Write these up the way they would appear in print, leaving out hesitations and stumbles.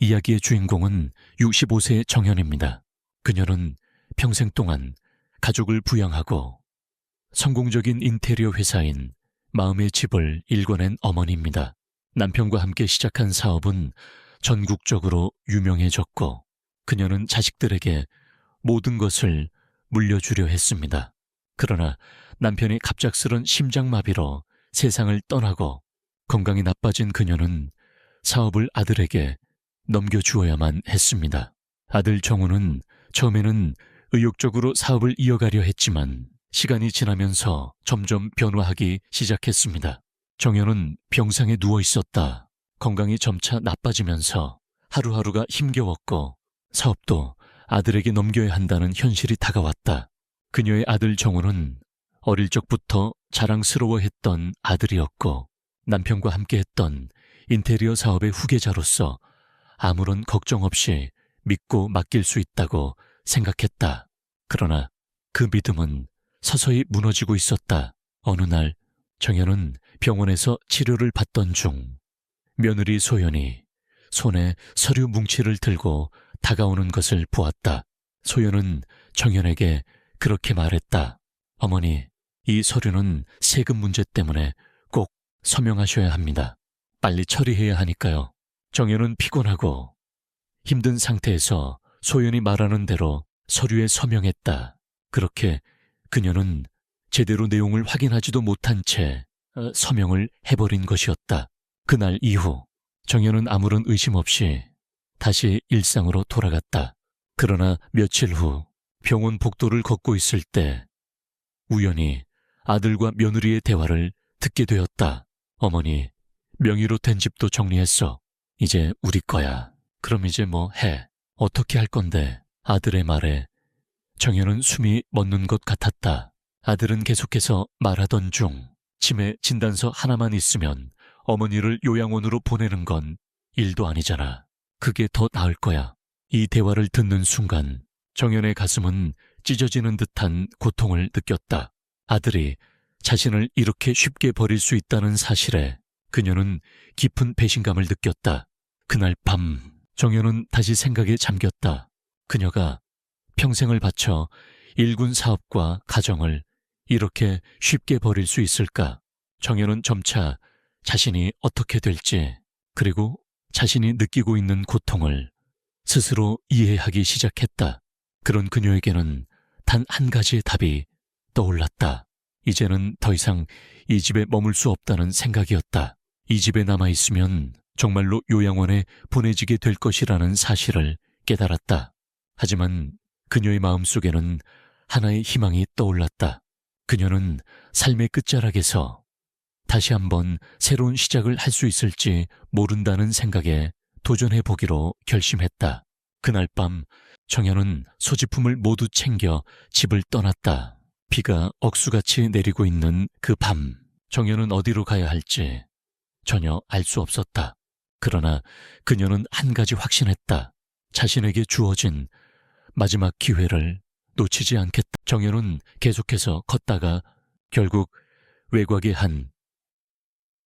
이야기의 주인공은 65세의 정연입니다. 그녀는 평생 동안 가족을 부양하고 성공적인 인테리어 회사인 마음의 집을 일궈낸 어머니입니다. 남편과 함께 시작한 사업은 전국적으로 유명해졌고 그녀는 자식들에게 모든 것을 물려주려 했습니다. 그러나 남편이 갑작스런 심장마비로 세상을 떠나고 건강이 나빠진 그녀는 사업을 아들에게 넘겨주어야만 했습니다. 아들 정우는 처음에는 의욕적으로 사업을 이어가려 했지만 시간이 지나면서 점점 변화하기 시작했습니다. 정연은 병상에 누워 있었다. 건강이 점차 나빠지면서 하루하루가 힘겨웠고 사업도 아들에게 넘겨야 한다는 현실이 다가왔다. 그녀의 아들 정우는 어릴 적부터 자랑스러워했던 아들이었고 남편과 함께했던 인테리어 사업의 후계자로서 아무런 걱정 없이 믿고 맡길 수 있다고 생각했다. 그러나 그 믿음은 서서히 무너지고 있었다. 어느 날 정연은 병원에서 치료를 받던 중 며느리 소연이 손에 서류 뭉치를 들고 다가오는 것을 보았다. 소연은 정연에게 그렇게 말했다. 어머니, 이 서류는 세금 문제 때문에 꼭 서명하셔야 합니다. 빨리 처리해야 하니까요. 정연은 피곤하고 힘든 상태에서 소연이 말하는 대로 서류에 서명했다. 그렇게 그녀는 제대로 내용을 확인하지도 못한 채 서명을 해버린 것이었다. 그날 이후 정연은 아무런 의심 없이 다시 일상으로 돌아갔다. 그러나 며칠 후 병원 복도를 걷고 있을 때 우연히 아들과 며느리의 대화를 듣게 되었다. 어머니, 명의로 된 집도 정리했어. 이제 우리 거야. 그럼 이제 뭐 해? 어떻게 할 건데? 아들의 말에 정연은 숨이 멎는 것 같았다. 아들은 계속해서 말하던 중 치매 진단서 하나만 있으면 어머니를 요양원으로 보내는 건 일도 아니잖아. 그게 더 나을 거야. 이 대화를 듣는 순간 정연의 가슴은 찢어지는 듯한 고통을 느꼈다. 아들이 자신을 이렇게 쉽게 버릴 수 있다는 사실에 그녀는 깊은 배신감을 느꼈다. 그날 밤 정연은 다시 생각에 잠겼다. 그녀가 평생을 바쳐 일군 사업과 가정을 이렇게 쉽게 버릴 수 있을까? 정연은 점차 자신이 어떻게 될지 그리고 자신이 느끼고 있는 고통을 스스로 이해하기 시작했다. 그런 그녀에게는 단 한 가지의 답이 떠올랐다. 이제는 더 이상 이 집에 머물 수 없다는 생각이었다. 이 집에 남아있으면 정말로 요양원에 보내지게 될 것이라는 사실을 깨달았다. 하지만 그녀의 마음속에는 하나의 희망이 떠올랐다. 그녀는 삶의 끝자락에서 다시 한번 새로운 시작을 할 수 있을지 모른다는 생각에 도전해보기로 결심했다. 그날 밤 정연은 소지품을 모두 챙겨 집을 떠났다. 비가 억수같이 내리고 있는 그 밤, 정연은 어디로 가야 할지 전혀 알 수 없었다. 그러나 그녀는 한 가지 확신했다. 자신에게 주어진 마지막 기회를 놓치지 않겠다. 정연은 계속해서 걷다가 결국 외곽의 한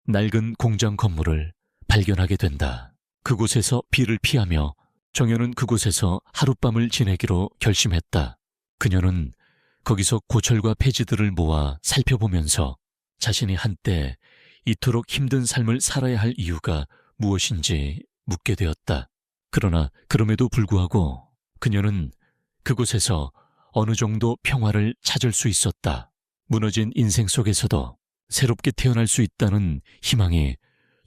낡은 공장 건물을 발견하게 된다. 그곳에서 비를 피하며 정연은 그곳에서 하룻밤을 지내기로 결심했다. 그녀는 거기서 고철과 폐지들을 모아 살펴보면서 자신이 한때 이토록 힘든 삶을 살아야 할 이유가 무엇인지 묻게 되었다. 그러나 그럼에도 불구하고 그녀는 그곳에서 어느 정도 평화를 찾을 수 있었다. 무너진 인생 속에서도 새롭게 태어날 수 있다는 희망이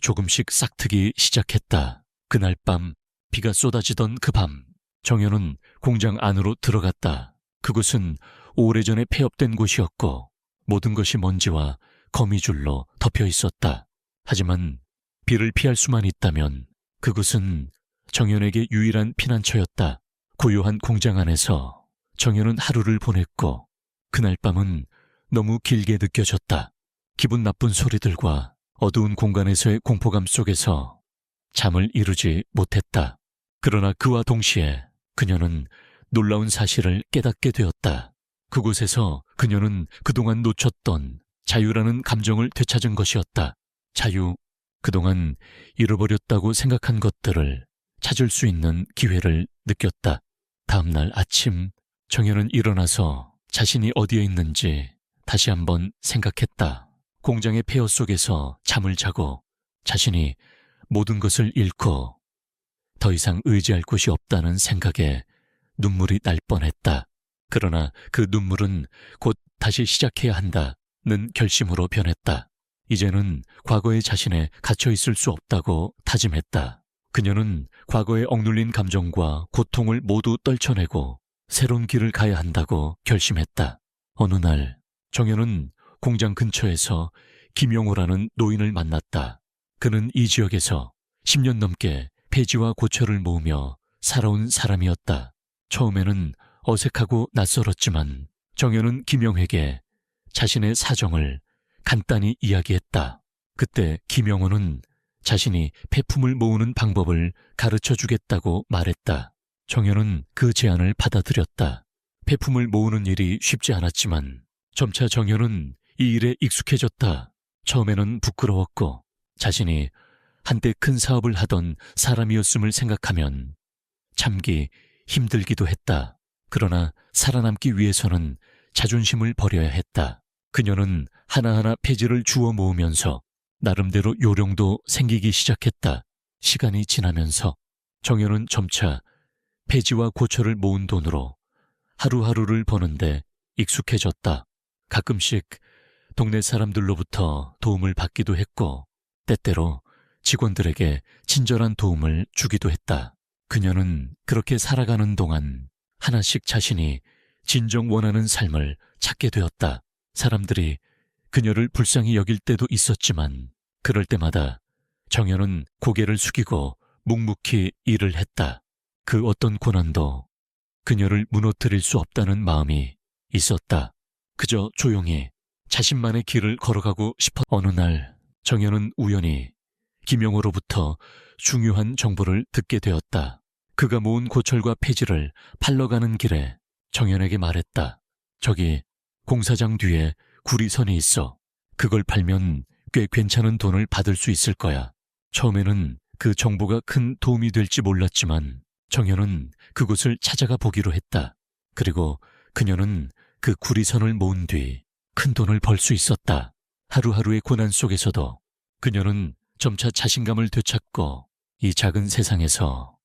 조금씩 싹트기 시작했다. 그날 밤 비가 쏟아지던 그 밤 정연은 공장 안으로 들어갔다. 그곳은 오래전에 폐업된 곳이었고 모든 것이 먼지와 거미줄로 덮여 있었다. 하지만 비를 피할 수만 있다면 그곳은 정연에게 유일한 피난처였다. 고요한 공장 안에서 정연은 하루를 보냈고 그날 밤은 너무 길게 느껴졌다. 기분 나쁜 소리들과 어두운 공간에서의 공포감 속에서 잠을 이루지 못했다. 그러나 그와 동시에 그녀는 놀라운 사실을 깨닫게 되었다. 그곳에서 그녀는 그동안 놓쳤던 자유라는 감정을 되찾은 것이었다. 자유, 그동안 잃어버렸다고 생각한 것들을 찾을 수 있는 기회를 느꼈다. 다음 날 아침 정연은 일어나서 자신이 어디에 있는지 다시 한번 생각했다. 공장의 폐허 속에서 잠을 자고 자신이 모든 것을 잃고 더 이상 의지할 곳이 없다는 생각에 눈물이 날 뻔했다. 그러나 그 눈물은 곧 다시 시작해야 한다는 결심으로 변했다. 이제는 과거의 자신에 갇혀 있을 수 없다고 다짐했다. 그녀는 과거에 억눌린 감정과 고통을 모두 떨쳐내고 새로운 길을 가야 한다고 결심했다. 어느 날 정연은 공장 근처에서 김용호라는 노인을 만났다. 그는 이 지역에서 10년 넘게 폐지와 고철을 모으며 살아온 사람이었다. 처음에는 어색하고 낯설었지만 정연은 김용호에게 자신의 사정을 간단히 이야기했다. 그때 김용호는 자신이 폐품을 모으는 방법을 가르쳐 주겠다고 말했다. 정연은 그 제안을 받아들였다. 폐품을 모으는 일이 쉽지 않았지만 점차 정연은 이 일에 익숙해졌다. 처음에는 부끄러웠고 자신이 한때 큰 사업을 하던 사람이었음을 생각하면 참기 힘들기도 했다. 그러나 살아남기 위해서는 자존심을 버려야 했다. 그녀는 하나하나 폐지를 주워 모으면서 나름대로 요령도 생기기 시작했다. 시간이 지나면서 정연은 점차 폐지와 고철을 모은 돈으로 하루하루를 버는데 익숙해졌다. 가끔씩 동네 사람들로부터 도움을 받기도 했고 때때로 직원들에게 친절한 도움을 주기도 했다. 그녀는 그렇게 살아가는 동안 하나씩 자신이 진정 원하는 삶을 찾게 되었다. 사람들이 그녀를 불쌍히 여길 때도 있었지만 그럴 때마다 정연은 고개를 숙이고 묵묵히 일을 했다. 그 어떤 고난도 그녀를 무너뜨릴 수 없다는 마음이 있었다. 그저 조용히 자신만의 길을 걸어가고 싶었. 어느 날 정연은 우연히 김용호로부터 중요한 정보를 듣게 되었다. 그가 모은 고철과 폐지를 팔러 가는 길에 정연에게 말했다. 저기 공사장 뒤에 구리선이 있어. 그걸 팔면 꽤 괜찮은 돈을 받을 수 있을 거야. 처음에는 그 정보가 큰 도움이 될지 몰랐지만 정연은 그곳을 찾아가 보기로 했다. 그리고 그녀는 그 구리선을 모은 뒤 큰 돈을 벌 수 있었다. 하루하루의 고난 속에서도 그녀는 점차 자신감을 되찾고 이 작은 세상에서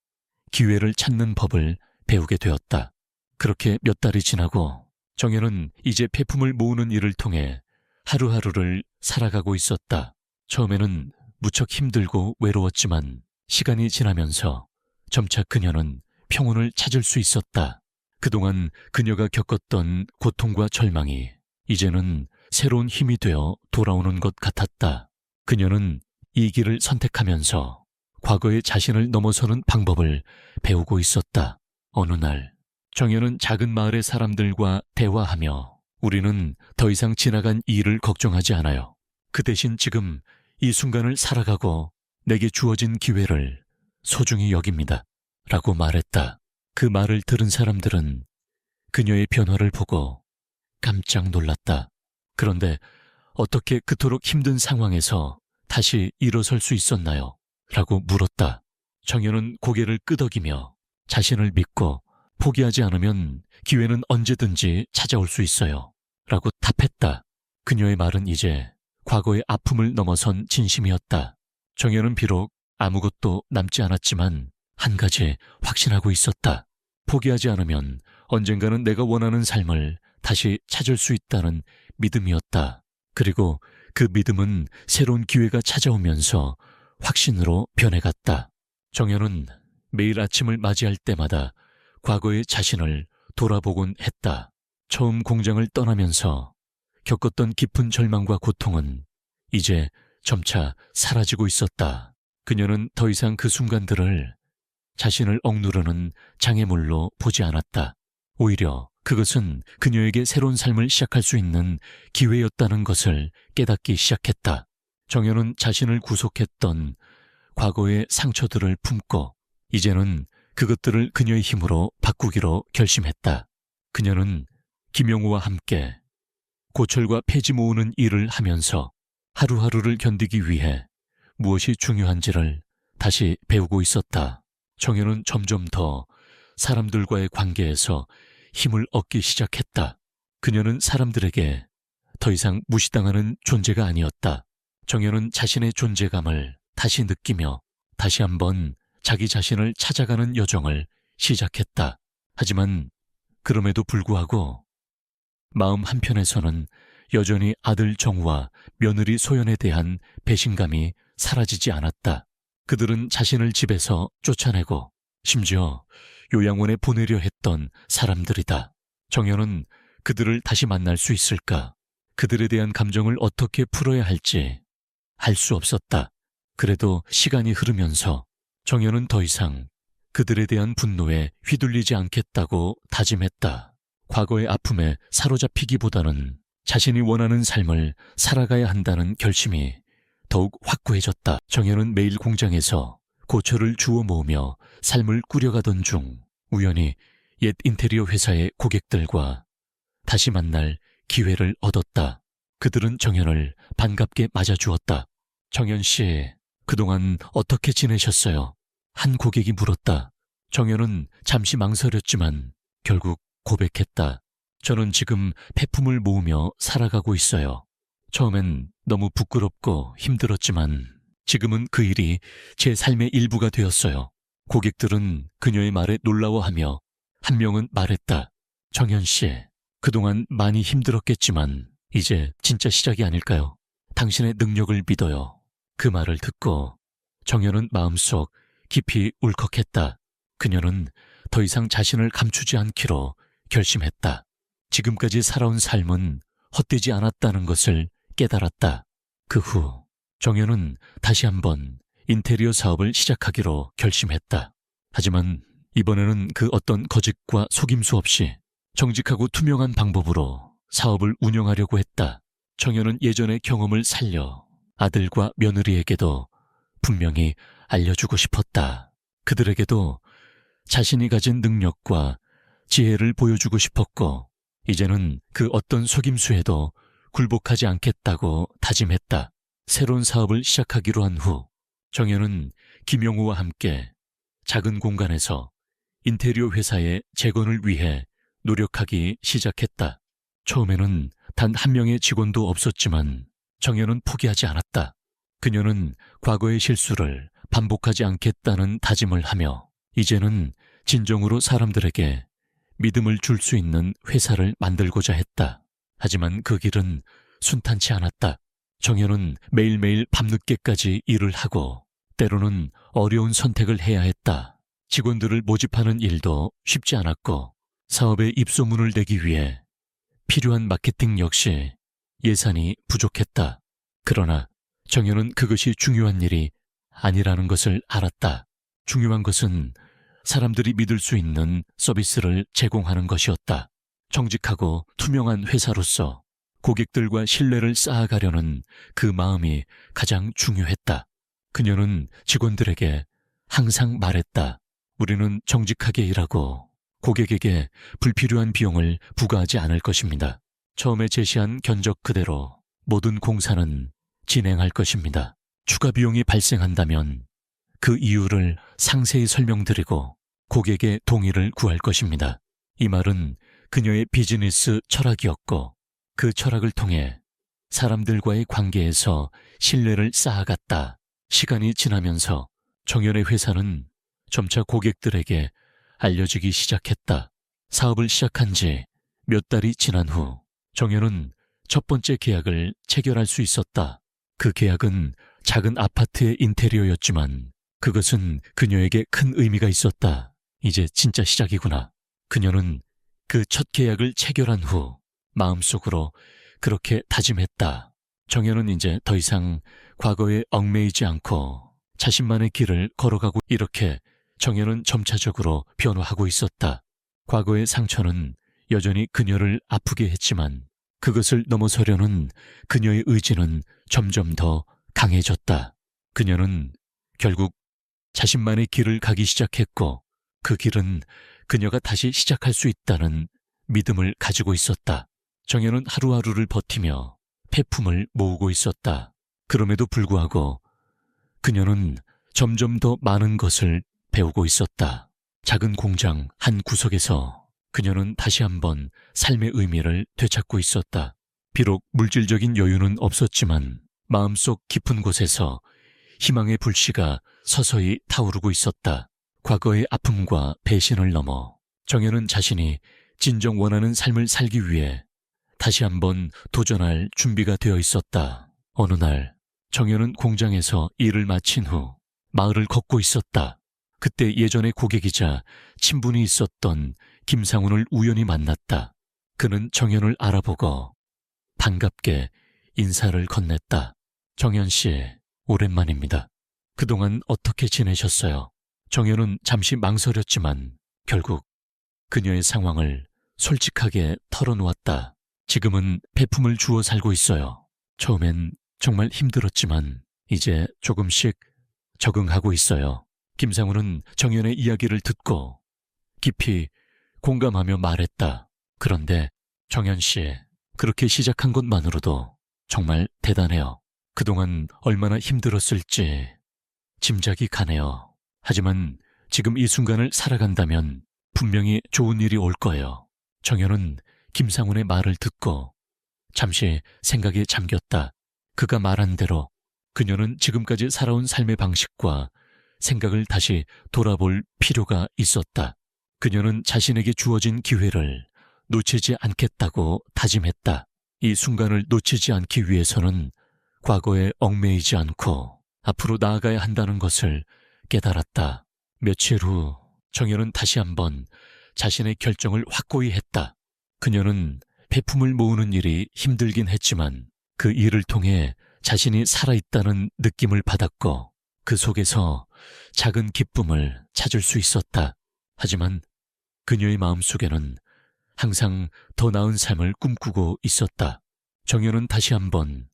기회를 찾는 법을 배우게 되었다. 그렇게 몇 달이 지나고 정연은 이제 폐품을 모으는 일을 통해 하루하루를 살아가고 있었다. 처음에는 무척 힘들고 외로웠지만 시간이 지나면서 점차 그녀는 평온을 찾을 수 있었다. 그동안 그녀가 겪었던 고통과 절망이 이제는 새로운 힘이 되어 돌아오는 것 같았다. 그녀는 이 길을 선택하면서 과거의 자신을 넘어서는 방법을 배우고 있었다. 어느 날 정연은 작은 마을의 사람들과 대화하며 우리는 더 이상 지나간 이 일을 걱정하지 않아요. 그 대신 지금 이 순간을 살아가고 내게 주어진 기회를 소중히 여깁니다. 라고 말했다. 그 말을 들은 사람들은 그녀의 변화를 보고 깜짝 놀랐다. 그런데 어떻게 그토록 힘든 상황에서 다시 일어설 수 있었나요? 라고 물었다. 정연은 고개를 끄덕이며 자신을 믿고 포기하지 않으면 기회는 언제든지 찾아올 수 있어요. 라고 답했다. 그녀의 말은 이제 과거의 아픔을 넘어선 진심이었다. 정연은 비록 아무것도 남지 않았지만 한 가지 확신하고 있었다. 포기하지 않으면 언젠가는 내가 원하는 삶을 다시 찾을 수 있다는 믿음이었다. 그리고 그 믿음은 새로운 기회가 찾아오면서 확신으로 변해갔다. 정연은 매일 아침을 맞이할 때마다 과거의 자신을 돌아보곤 했다. 처음 공장을 떠나면서 겪었던 깊은 절망과 고통은 이제 점차 사라지고 있었다. 그녀는 더 이상 그 순간들을 자신을 억누르는 장애물로 보지 않았다. 오히려 그것은 그녀에게 새로운 삶을 시작할 수 있는 기회였다는 것을 깨닫기 시작했다. 정연은 자신을 구속했던 과거의 상처들을 품고 이제는 그것들을 그녀의 힘으로 바꾸기로 결심했다. 그녀는 김용우와 함께 고철과 폐지 모으는 일을 하면서 하루하루를 견디기 위해 무엇이 중요한지를 다시 배우고 있었다. 정현은 점점 더 사람들과의 관계에서 힘을 얻기 시작했다. 그녀는 사람들에게 더 이상 무시당하는 존재가 아니었다. 정현은 자신의 존재감을 다시 느끼며 다시 한번 자기 자신을 찾아가는 여정을 시작했다. 하지만 그럼에도 불구하고 마음 한편에서는 여전히 아들 정우와 며느리 소연에 대한 배신감이 사라지지 않았다. 그들은 자신을 집에서 쫓아내고 심지어 요양원에 보내려 했던 사람들이다. 정현은 그들을 다시 만날 수 있을까? 그들에 대한 감정을 어떻게 풀어야 할지 알 수 없었다. 그래도 시간이 흐르면서 정현은 더 이상 그들에 대한 분노에 휘둘리지 않겠다고 다짐했다. 과거의 아픔에 사로잡히기보다는 자신이 원하는 삶을 살아가야 한다는 결심이 더욱 확고해졌다. 정현은 매일 공장에서 고철을 주워 모으며 삶을 꾸려가던 중 우연히 옛 인테리어 회사의 고객들과 다시 만날 기회를 얻었다. 그들은 정현을 반갑게 맞아주었다. 정현 씨, 그동안 어떻게 지내셨어요? 한 고객이 물었다. 정현은 잠시 망설였지만 결국 고백했다. 저는 지금 폐품을 모으며 살아가고 있어요. 처음엔 너무 부끄럽고 힘들었지만 지금은 그 일이 제 삶의 일부가 되었어요. 고객들은 그녀의 말에 놀라워하며 한 명은 말했다. 정현 씨, 그동안 많이 힘들었겠지만 이제 진짜 시작이 아닐까요? 당신의 능력을 믿어요. 그 말을 듣고 정현은 마음속 깊이 울컥했다. 그녀는 더 이상 자신을 감추지 않기로 결심했다. 지금까지 살아온 삶은 헛되지 않았다는 것을 깨달았다. 그 후 정현은 다시 한번 인테리어 사업을 시작하기로 결심했다. 하지만 이번에는 그 어떤 거짓과 속임수 없이 정직하고 투명한 방법으로 사업을 운영하려고 했다. 정현은 예전의 경험을 살려 아들과 며느리에게도 분명히 알려주고 싶었다. 그들에게도 자신이 가진 능력과 지혜를 보여주고 싶었고 이제는 그 어떤 속임수에도 굴복하지 않겠다고 다짐했다. 새로운 사업을 시작하기로 한 후 정현은 김영우와 함께 작은 공간에서 인테리어 회사의 재건을 위해 노력하기 시작했다. 처음에는 단 한 명의 직원도 없었지만 정현은 포기하지 않았다. 그녀는 과거의 실수를 반복하지 않겠다는 다짐을 하며 이제는 진정으로 사람들에게 믿음을 줄 수 있는 회사를 만들고자 했다. 하지만 그 길은 순탄치 않았다. 정현은 매일매일 밤늦게까지 일을 하고 때로는 어려운 선택을 해야 했다. 직원들을 모집하는 일도 쉽지 않았고 사업에 입소문을 내기 위해 필요한 마케팅 역시 예산이 부족했다. 그러나 정현은 그것이 중요한 일이 아니라는 것을 알았다. 중요한 것은 사람들이 믿을 수 있는 서비스를 제공하는 것이었다. 정직하고 투명한 회사로서 고객들과 신뢰를 쌓아가려는 그 마음이 가장 중요했다. 그녀는 직원들에게 항상 말했다. 우리는 정직하게 일하고 고객에게 불필요한 비용을 부과하지 않을 것입니다. 처음에 제시한 견적 그대로 모든 공사는 진행할 것입니다. 추가 비용이 발생한다면 그 이유를 상세히 설명드리고 고객의 동의를 구할 것입니다. 이 말은 그녀의 비즈니스 철학이었고 그 철학을 통해 사람들과의 관계에서 신뢰를 쌓아갔다. 시간이 지나면서 정현의 회사는 점차 고객들에게 알려지기 시작했다. 사업을 시작한 지 몇 달이 지난 후 정현은 첫 번째 계약을 체결할 수 있었다. 그 계약은 작은 아파트의 인테리어였지만 그것은 그녀에게 큰 의미가 있었다. 이제 진짜 시작이구나. 그녀는 그 첫 계약을 체결한 후 마음속으로 그렇게 다짐했다. 정현은 이제 더 이상 과거에 얽매이지 않고 자신만의 길을 걸어가고 이렇게 정현은 점차적으로 변화하고 있었다. 과거의 상처는 여전히 그녀를 아프게 했지만 그것을 넘어서려는 그녀의 의지는 점점 더 강해졌다. 그녀는 결국 자신만의 길을 가기 시작했고 그 길은 그녀가 다시 시작할 수 있다는 믿음을 가지고 있었다. 정현은 하루하루를 버티며 폐품을 모으고 있었다. 그럼에도 불구하고 그녀는 점점 더 많은 것을 배우고 있었다. 작은 공장 한 구석에서 그녀는 다시 한번 삶의 의미를 되찾고 있었다. 비록 물질적인 여유는 없었지만 마음속 깊은 곳에서 희망의 불씨가 서서히 타오르고 있었다. 과거의 아픔과 배신을 넘어 정연은 자신이 진정 원하는 삶을 살기 위해 다시 한번 도전할 준비가 되어 있었다. 어느 날 정연은 공장에서 일을 마친 후 마을을 걷고 있었다. 그때 예전의 고객이자 친분이 있었던 김상훈을 우연히 만났다. 그는 정연을 알아보고 반갑게 인사를 건넸다. 정연 씨, 오랜만입니다. 그동안 어떻게 지내셨어요? 정연은 잠시 망설였지만 결국 그녀의 상황을 솔직하게 털어놓았다. 지금은 배품을 주워 살고 있어요. 처음엔 정말 힘들었지만 이제 조금씩 적응하고 있어요. 김상훈은 정연의 이야기를 듣고 깊이 공감하며 말했다. 그런데 정연 씨, 그렇게 시작한 것만으로도 정말 대단해요. 그동안 얼마나 힘들었을지 짐작이 가네요. 하지만 지금 이 순간을 살아간다면 분명히 좋은 일이 올 거예요. 정연은 김상훈의 말을 듣고 잠시 생각에 잠겼다. 그가 말한 대로 그녀는 지금까지 살아온 삶의 방식과 생각을 다시 돌아볼 필요가 있었다. 그녀는 자신에게 주어진 기회를 놓치지 않겠다고 다짐했다. 이 순간을 놓치지 않기 위해서는 과거에 얽매이지 않고 앞으로 나아가야 한다는 것을 깨달았다. 며칠 후 정연은 다시 한번 자신의 결정을 확고히 했다. 그녀는 배품을 모으는 일이 힘들긴 했지만 그 일을 통해 자신이 살아있다는 느낌을 받았고 그 속에서 작은 기쁨을 찾을 수 있었다. 하지만 그녀의 마음속에는 항상 더 나은 삶을 꿈꾸고 있었다. 정연은 다시 한번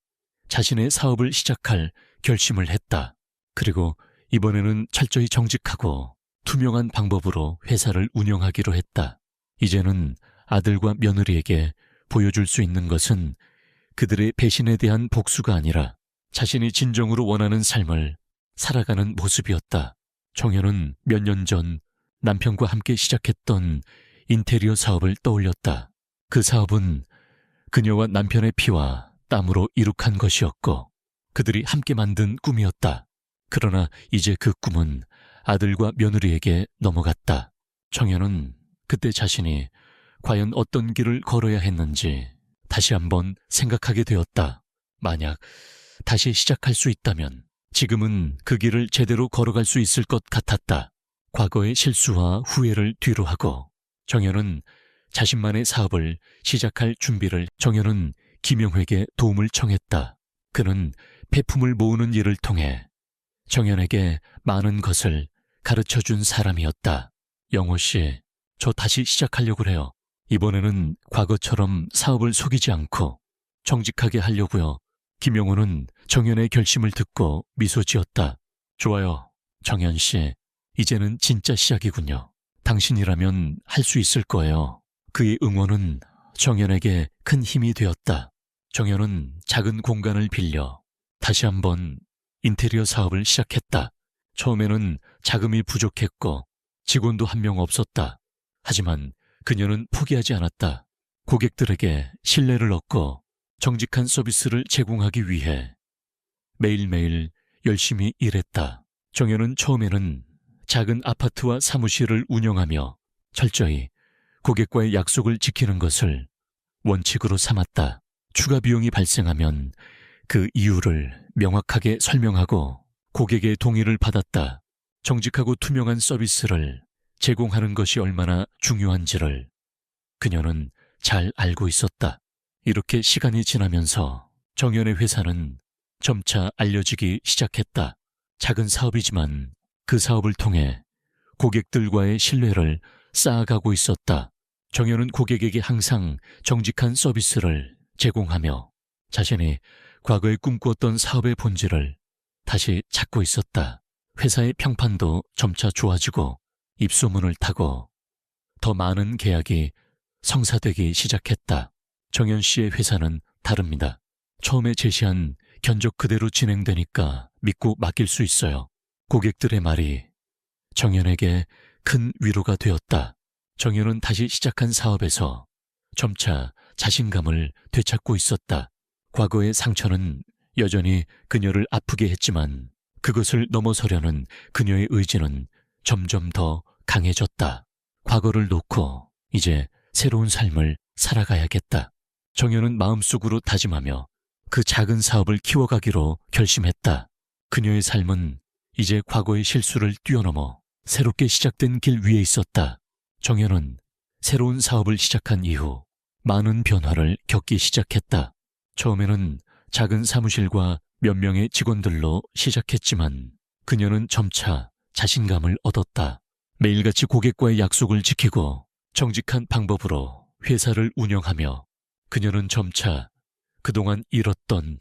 자신의 사업을 시작할 결심을 했다. 그리고 이번에는 철저히 정직하고 투명한 방법으로 회사를 운영하기로 했다. 이제는 아들과 며느리에게 보여줄 수 있는 것은 그들의 배신에 대한 복수가 아니라 자신이 진정으로 원하는 삶을 살아가는 모습이었다. 정연은 몇 년 전 남편과 함께 시작했던 인테리어 사업을 떠올렸다. 그 사업은 그녀와 남편의 피와 땀으로 이룩한 것이었고 그들이 함께 만든 꿈이었다. 그러나 이제 그 꿈은 아들과 며느리에게 넘어갔다. 정연은 그때 자신이 과연 어떤 길을 걸어야 했는지 다시 한번 생각하게 되었다. 만약 다시 시작할 수 있다면 지금은 그 길을 제대로 걸어갈 수 있을 것 같았다. 과거의 실수와 후회를 뒤로하고 정연은 자신만의 사업을 시작할 준비를 정연은 김영회에게 도움을 청했다. 그는 폐품을 모으는 일을 통해 정연에게 많은 것을 가르쳐준 사람이었다. 영호 씨, 저 다시 시작하려고 해요. 이번에는 과거처럼 사업을 속이지 않고 정직하게 하려고요. 김영호는 정연의 결심을 듣고 미소 지었다. 좋아요, 정연 씨. 이제는 진짜 시작이군요. 당신이라면 할 수 있을 거예요. 그의 응원은 정연에게 큰 힘이 되었다. 정연은 작은 공간을 빌려 다시 한번 인테리어 사업을 시작했다. 처음에는 자금이 부족했고 직원도 한 명 없었다. 하지만 그녀는 포기하지 않았다. 고객들에게 신뢰를 얻고 정직한 서비스를 제공하기 위해 매일매일 열심히 일했다. 정연은 처음에는 작은 아파트와 사무실을 운영하며 철저히 고객과의 약속을 지키는 것을 원칙으로 삼았다. 추가 비용이 발생하면 그 이유를 명확하게 설명하고 고객의 동의를 받았다. 정직하고 투명한 서비스를 제공하는 것이 얼마나 중요한지를 그녀는 잘 알고 있었다. 이렇게 시간이 지나면서 정연의 회사는 점차 알려지기 시작했다. 작은 사업이지만 그 사업을 통해 고객들과의 신뢰를 쌓아가고 있었다. 정연은 고객에게 항상 정직한 서비스를 제공하며 자신이 과거에 꿈꾸었던 사업의 본질을 다시 찾고 있었다. 회사의 평판도 점차 좋아지고 입소문을 타고 더 많은 계약이 성사되기 시작했다. 정연 씨의 회사는 다릅니다. 처음에 제시한 견적 그대로 진행되니까 믿고 맡길 수 있어요. 고객들의 말이 정연에게 큰 위로가 되었다. 정연은 다시 시작한 사업에서 점차 자신감을 되찾고 있었다. 과거의 상처는 여전히 그녀를 아프게 했지만 그것을 넘어서려는 그녀의 의지는 점점 더 강해졌다. 과거를 놓고 이제 새로운 삶을 살아가야겠다. 정연은 마음속으로 다짐하며 그 작은 사업을 키워가기로 결심했다. 그녀의 삶은 이제 과거의 실수를 뛰어넘어 새롭게 시작된 길 위에 있었다. 정연은 새로운 사업을 시작한 이후 많은 변화를 겪기 시작했다. 처음에는 작은 사무실과 몇 명의 직원들로 시작했지만 그녀는 점차 자신감을 얻었다. 매일같이 고객과의 약속을 지키고 정직한 방법으로 회사를 운영하며 그녀는 점차 그동안 잃었던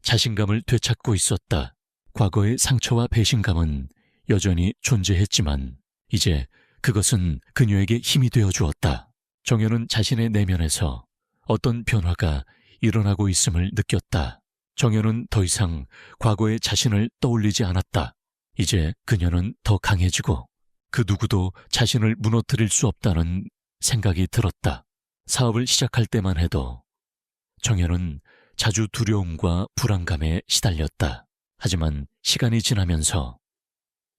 자신감을 되찾고 있었다. 과거의 상처와 배신감은 여전히 존재했지만 이제 그것은 그녀에게 힘이 되어 주었다. 정연은 자신의 내면에서 어떤 변화가 일어나고 있음을 느꼈다. 정연은 더 이상 과거의 자신을 떠올리지 않았다. 이제 그녀는 더 강해지고 그 누구도 자신을 무너뜨릴 수 없다는 생각이 들었다. 사업을 시작할 때만 해도 정연은 자주 두려움과 불안감에 시달렸다. 하지만 시간이 지나면서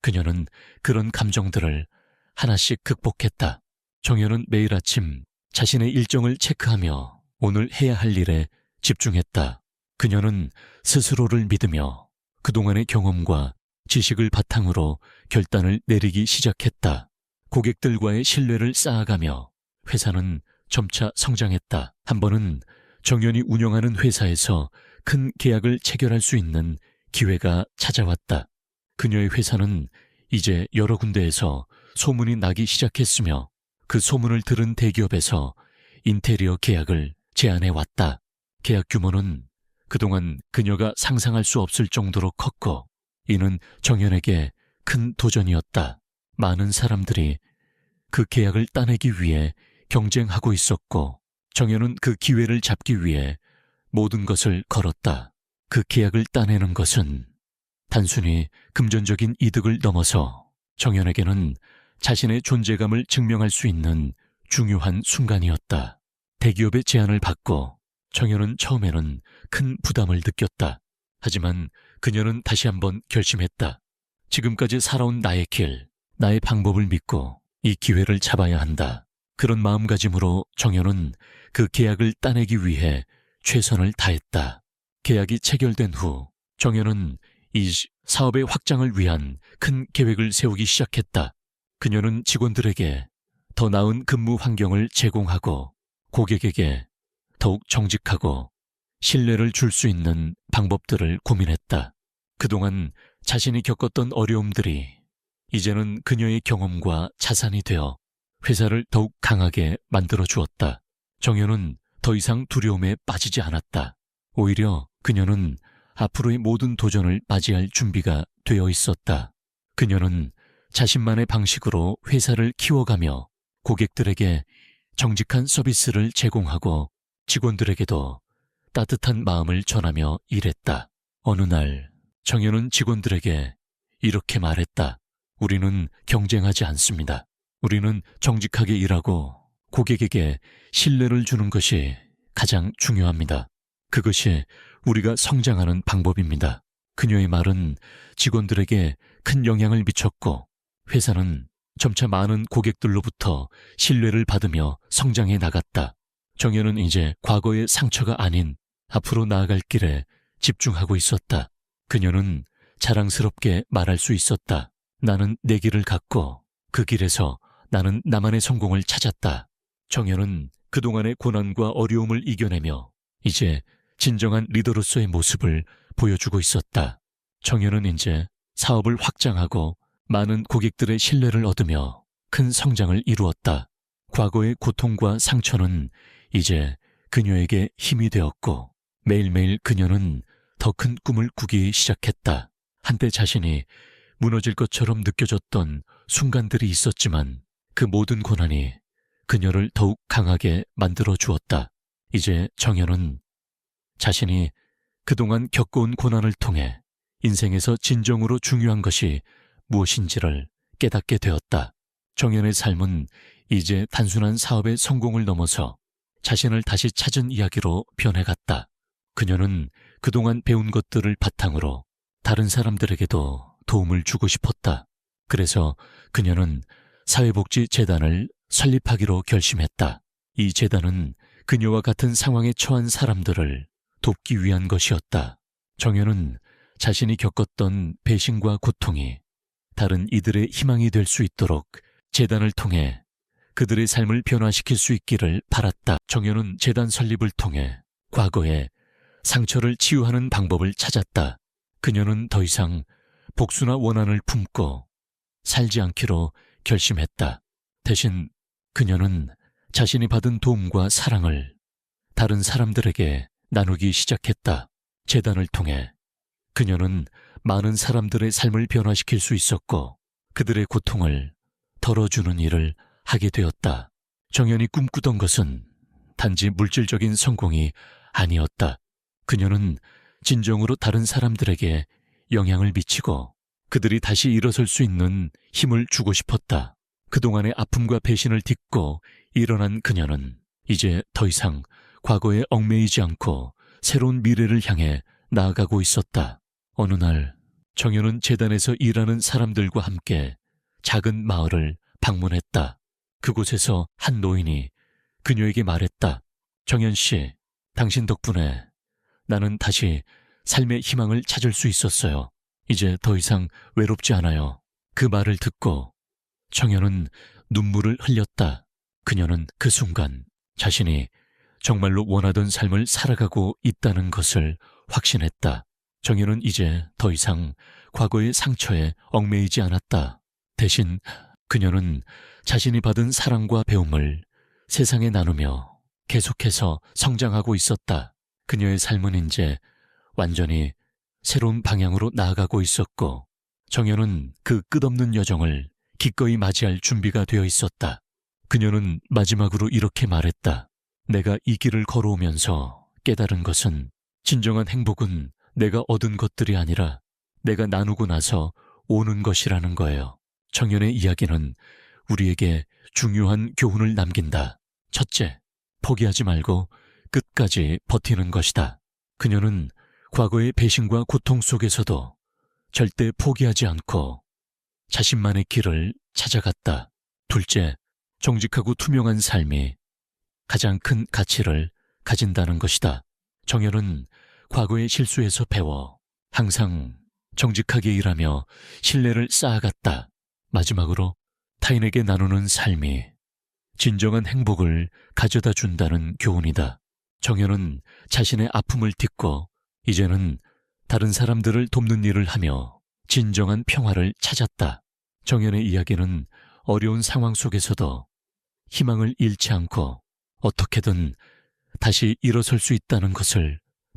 그녀는 그런 감정들을 하나씩 극복했다. 정연은 매일 아침 자신의 일정을 체크하며 오늘 해야 할 일에 집중했다. 그녀는 스스로를 믿으며 그동안의 경험과 지식을 바탕으로 결단을 내리기 시작했다. 고객들과의 신뢰를 쌓아가며 회사는 점차 성장했다. 한 번은 정연이 운영하는 회사에서 큰 계약을 체결할 수 있는 기회가 찾아왔다. 그녀의 회사는 이제 여러 군데에서 소문이 나기 시작했으며 그 소문을 들은 대기업에서 인테리어 계약을 제안해 왔다. 계약 규모는 그동안 그녀가 상상할 수 없을 정도로 컸고 이는 정연에게 큰 도전이었다. 많은 사람들이 그 계약을 따내기 위해 경쟁하고 있었고 정연은 그 기회를 잡기 위해 모든 것을 걸었다. 그 계약을 따내는 것은 단순히 금전적인 이득을 넘어서 정연에게는 자신의 존재감을 증명할 수 있는 중요한 순간이었다. 대기업의 제안을 받고 정연은 처음에는 큰 부담을 느꼈다. 하지만 그녀는 다시 한번 결심했다. 지금까지 살아온 나의 길, 나의 방법을 믿고 이 기회를 잡아야 한다. 그런 마음가짐으로 정연은 그 계약을 따내기 위해 최선을 다했다. 계약이 체결된 후 정연은 이 사업의 확장을 위한 큰 계획을 세우기 시작했다. 그녀는 직원들에게 더 나은 근무 환경을 제공하고 고객에게 더욱 정직하고 신뢰를 줄 수 있는 방법들을 고민했다. 그동안 자신이 겪었던 어려움들이 이제는 그녀의 경험과 자산이 되어 회사를 더욱 강하게 만들어 주었다. 정연은 더 이상 두려움에 빠지지 않았다. 오히려 그녀는 앞으로의 모든 도전을 맞이할 준비가 되어 있었다. 그녀는 자신만의 방식으로 회사를 키워가며 고객들에게 정직한 서비스를 제공하고 직원들에게도 따뜻한 마음을 전하며 일했다. 어느 날 정연은 직원들에게 이렇게 말했다. 우리는 경쟁하지 않습니다. 우리는 정직하게 일하고 고객에게 신뢰를 주는 것이 가장 중요합니다. 그것이 우리가 성장하는 방법입니다. 그녀의 말은 직원들에게 큰 영향을 미쳤고 회사는 점차 많은 고객들로부터 신뢰를 받으며 성장해 나갔다. 정연은 이제 과거의 상처가 아닌 앞으로 나아갈 길에 집중하고 있었다. 그녀는 자랑스럽게 말할 수 있었다. 나는 내 길을 갔고 그 길에서 나는 나만의 성공을 찾았다. 정연은 그동안의 고난과 어려움을 이겨내며 이제 진정한 리더로서의 모습을 보여주고 있었다. 정연은 이제 사업을 확장하고 많은 고객들의 신뢰를 얻으며 큰 성장을 이루었다. 과거의 고통과 상처는 이제 그녀에게 힘이 되었고 매일매일 그녀는 더 큰 꿈을 꾸기 시작했다. 한때 자신이 무너질 것처럼 느껴졌던 순간들이 있었지만 그 모든 고난이 그녀를 더욱 강하게 만들어 주었다. 이제 정연은 자신이 그동안 겪어온 고난을 통해 인생에서 진정으로 중요한 것이 무엇인지를 깨닫게 되었다. 정연의 삶은 이제 단순한 사업의 성공을 넘어서 자신을 다시 찾은 이야기로 변해갔다. 그녀는 그동안 배운 것들을 바탕으로 다른 사람들에게도 도움을 주고 싶었다. 그래서 그녀는 사회복지재단을 설립하기로 결심했다. 이 재단은 그녀와 같은 상황에 처한 사람들을 돕기 위한 것이었다. 정연은 자신이 겪었던 배신과 고통이 다른 이들의 희망이 될 수 있도록 재단을 통해 그들의 삶을 변화시킬 수 있기를 바랐다. 정연은 재단 설립을 통해 과거의 상처를 치유하는 방법을 찾았다. 그녀는 더 이상 복수나 원한을 품고 살지 않기로 결심했다. 대신 그녀는 자신이 받은 도움과 사랑을 다른 사람들에게 나누기 시작했다. 재단을 통해 그녀는 많은 사람들의 삶을 변화시킬 수 있었고 그들의 고통을 덜어주는 일을 하게 되었다. 정연이 꿈꾸던 것은 단지 물질적인 성공이 아니었다. 그녀는 진정으로 다른 사람들에게 영향을 미치고 그들이 다시 일어설 수 있는 힘을 주고 싶었다. 그동안의 아픔과 배신을 딛고 일어난 그녀는 이제 더 이상 과거에 얽매이지 않고 새로운 미래를 향해 나아가고 있었다. 어느 날 정연은 재단에서 일하는 사람들과 함께 작은 마을을 방문했다. 그곳에서 한 노인이 그녀에게 말했다. 정연 씨, 당신 덕분에 나는 다시 삶의 희망을 찾을 수 있었어요. 이제 더 이상 외롭지 않아요. 그 말을 듣고 정연은 눈물을 흘렸다. 그녀는 그 순간 자신이 정말로 원하던 삶을 살아가고 있다는 것을 확신했다. 정연은 이제 더 이상 과거의 상처에 얽매이지 않았다. 대신 그녀는 자신이 받은 사랑과 배움을 세상에 나누며 계속해서 성장하고 있었다. 그녀의 삶은 이제 완전히 새로운 방향으로 나아가고 있었고 정연은 그 끝없는 여정을 기꺼이 맞이할 준비가 되어 있었다. 그녀는 마지막으로 이렇게 말했다. 내가 이 길을 걸어오면서 깨달은 것은 진정한 행복은 내가 얻은 것들이 아니라 내가 나누고 나서 오는 것이라는 거예요. 정연의 이야기는 우리에게 중요한 교훈을 남긴다. 첫째, 포기하지 말고 끝까지 버티는 것이다. 그녀는 과거의 배신과 고통 속에서도 절대 포기하지 않고 자신만의 길을 찾아갔다. 둘째, 정직하고 투명한 삶이 가장 큰 가치를 가진다는 것이다. 정연은 과거의 실수에서 배워 항상 정직하게 일하며 신뢰를 쌓아갔다. 마지막으로 타인에게 나누는 삶이 진정한 행복을 가져다 준다는 교훈이다. 정연은 자신의 아픔을 딛고 이제는 다른 사람들을 돕는 일을 하며 진정한 평화를 찾았다. 정연의 이야기는 어려운 상황 속에서도 희망을 잃지 않고 어떻게든 다시 일어설 수 있다는 것을